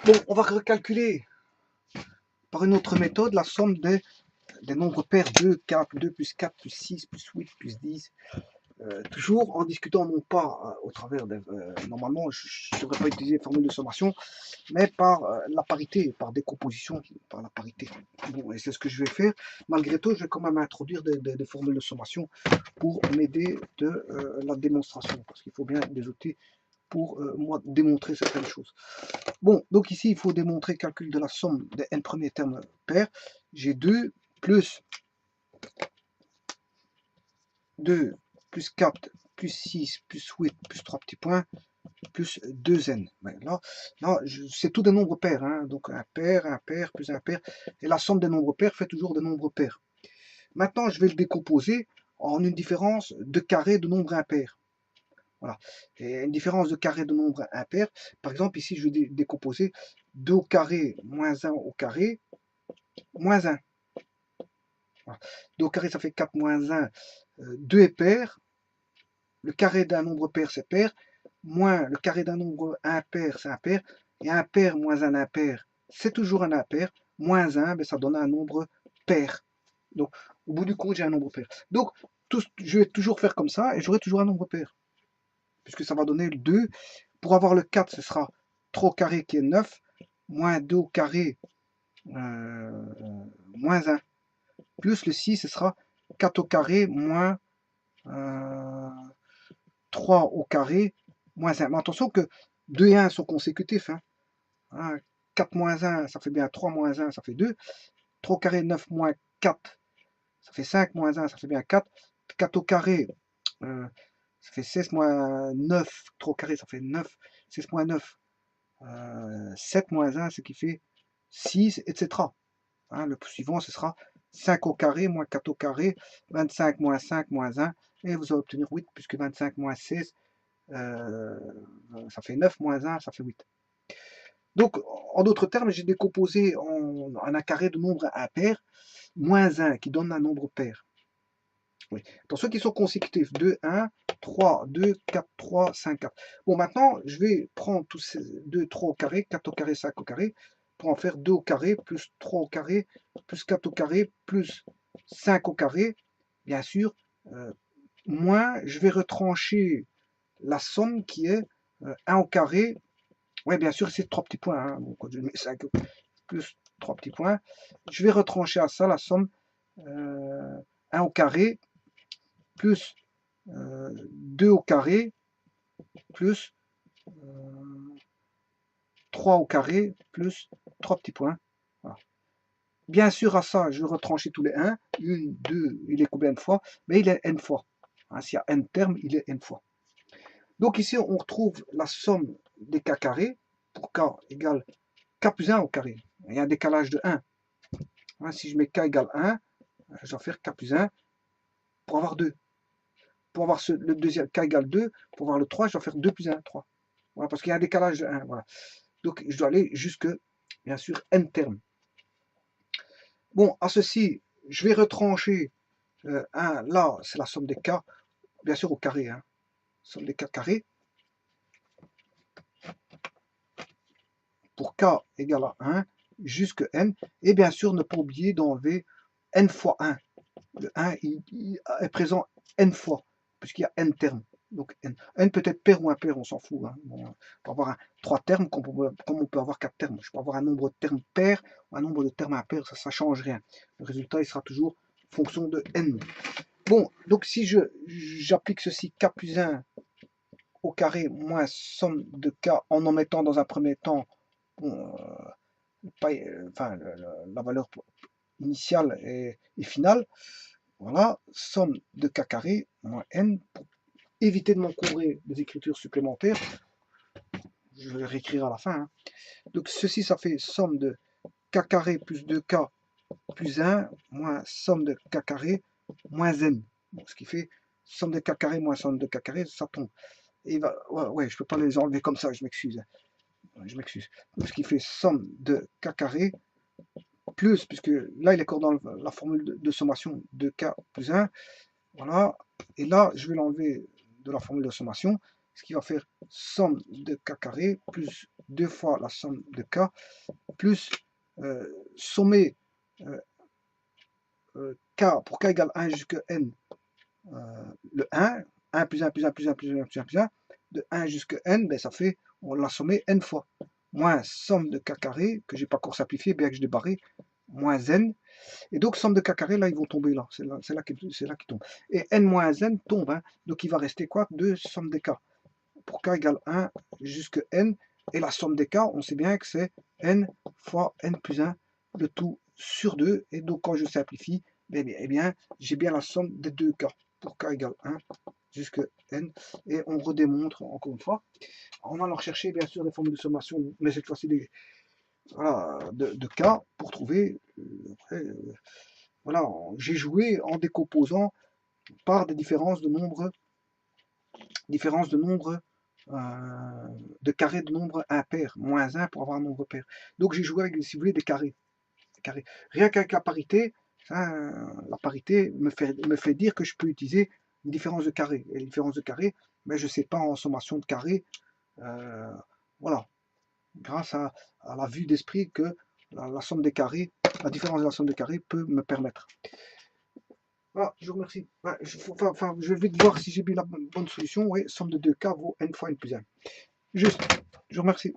Bon, on va recalculer par une autre méthode la somme des nombres pairs 2, 4, 2 plus 4 plus 6 plus 8 plus 10. Toujours en discutant non pas au travers de... normalement, je ne devrais pas utiliser formule de sommation, mais par la parité, par décomposition, par la parité. Bon, et c'est ce que je vais faire. Malgré tout, je vais quand même introduire des formules de sommation pour m'aider de la démonstration, parce qu'il faut bien des outils pour moi démontrer certaines choses. Bon, donc ici, il faut démontrer calcul de la somme des n premiers termes pairs. J'ai 2 plus 2 plus 4 plus 6 plus 8 plus 3 petits points plus 2n. Là c'est tout des nombres pairs. Hein, donc un pair plus un pair. Et la somme des nombres pairs fait toujours des nombres pairs. Maintenant, je vais le décomposer en une différence de carré de nombres impairs. Voilà. Et une différence de carré de nombres impairs. Par exemple, ici, je vais décomposer 2 au carré moins 1 au carré moins 1. Voilà. 2 au carré, ça fait 4 moins 1. 2 est pair. Le carré d'un nombre pair, c'est pair. Moins le carré d'un nombre impair, c'est impair. Et impair moins un impair, c'est toujours un impair. Moins 1, ben, ça donne un nombre pair. Donc, au bout du compte, j'ai un nombre pair. Donc, je vais toujours faire comme ça et j'aurai toujours un nombre pair. Puisque ça va donner le 2. Pour avoir le 4, ce sera 3 au carré qui est 9, moins 2 au carré, moins 1. Plus le 6, ce sera 4 au carré, moins 3 au carré, moins 1. Mais attention que 2 et 1 sont consécutifs. Hein. 4 moins 1, ça fait bien 3 moins 1, ça fait 2. 3 au carré, 9 moins 4, ça fait 5 moins 1, ça fait bien 4. 4 au carré, ça fait 16 moins 9. 3 au carré, ça fait 9. 16 moins 9, 7 moins 1, ce qui fait 6, etc. Hein, le suivant, ce sera 5 au carré moins 4 au carré, 25 moins 5 moins 1, et vous allez obtenir 8, puisque 25 moins 16, ça fait 9 moins 1, ça fait 8. Donc, en d'autres termes, j'ai décomposé en un carré de nombres impairs, moins 1 qui donne un nombre pair. Oui. Dans ceux qui sont consécutifs, 2, 1, 3, 2, 4, 3, 5, 4. Bon, maintenant, je vais prendre tous ces 2, 3 au carré, 4 au carré, 5 au carré, pour en faire 2 au carré, plus 3 au carré, plus 4 au carré, plus 5 au carré. Bien sûr, moins, je vais retrancher la somme qui est 1 au carré. Oui, bien sûr, c'est 3 petits points. Hein. Donc, je mets 5 plus 3 petits points. Je vais retrancher à ça la somme 1 au carré plus 2 au carré plus 3 au carré plus 3 petits points. Voilà. Bien sûr, à ça, je vais retrancher tous les 1. 1, 2, il est combien de fois? Mais il est n fois. Hein, s'il y a n termes, il est n fois. Donc ici, on retrouve la somme des k carrés pour k égale k plus 1 au carré. Il y a un décalage de 1. Hein, si je mets k égale 1, je dois faire k plus 1 pour avoir 2. Pour avoir le deuxième k égale 2, pour avoir le 3, je dois faire 2 plus 1, 3. Voilà, parce qu'il y a un décalage de 1. Voilà. Donc je dois aller jusque, bien sûr, n termes. Bon, à ceci, je vais retrancher 1, là, c'est la somme des k, bien sûr au carré. Hein. Somme des k carrés. Pour k égale à 1, jusque n. Et bien sûr, ne pas oublier d'enlever n fois 1. Le 1 il est présent n fois, puisqu'il y a n termes. Donc n peut être pair ou impair, on s'en fout. Hein. Bon, on peut avoir 3 termes comme on peut avoir 4 termes. Je peux avoir un nombre de termes pair ou un nombre de termes impairs, ça ne change rien. Le résultat, il sera toujours fonction de n. Bon, donc si j'applique ceci, k plus 1 au carré moins somme de k en mettant dans un premier temps bon, enfin, la valeur initiale et finale, voilà, somme de k carré moins n, pour éviter de m'encombrer des écritures supplémentaires, je vais réécrire à la fin. Hein. Donc ceci, ça fait somme de k carré plus 2k plus 1 moins somme de k carré moins n. Bon, ce qui fait somme de k carré moins somme de k carré, ça tombe. Et ouais, je peux pas les enlever comme ça, je m'excuse. Je m'excuse. Ce qui fait somme de k carré plus, puisque là il est encore dans la formule de sommation de k plus 1. Voilà. Et là, je vais l'enlever de la formule de sommation, ce qui va faire somme de k carré plus 2 fois la somme de k, plus sommer k, pour k égale 1 jusqu'à n, le 1 plus 1 plus 1 plus 1 plus 1 plus 1 plus 1, de 1 jusqu'à n, ben ça fait, on l'a sommé n fois, moins somme de k carré, que j'ai pas encore simplifié, bien que je l'ai barré, moins n, et donc somme de k carré, là, ils vont tomber là, c'est là qui tombe. Et n moins n tombe, hein, donc il va rester quoi? 2 somme des k, pour k égale 1 jusqu'à n, et la somme des k, on sait bien que c'est n fois n plus 1, le tout sur 2, et donc quand je simplifie, eh bien j'ai bien la somme des deux k, pour k égale 1 jusqu'à n, et on redémontre encore une fois, en allant chercher bien sûr des formules de sommation, mais cette fois-ci voilà, de k, pour trouver, voilà, j'ai joué en décomposant par des différences de nombres de carrés de nombres impairs, moins 1 pour avoir un nombre pair. Donc j'ai joué avec, si vous voulez, des carrés. Rien qu'avec la parité, la parité me fait dire que je peux utiliser une différence de carré. Et la différence de carré, mais je ne sais pas en sommation de carré. Voilà. Grâce à la vue d'esprit que la somme des carrés, la différence de la somme des carrés peut me permettre. Voilà, je vous remercie. Ouais, je vais voir si j'ai bien la bonne solution. Oui, somme de 2k vaut n fois n plus 1. Juste, je vous remercie.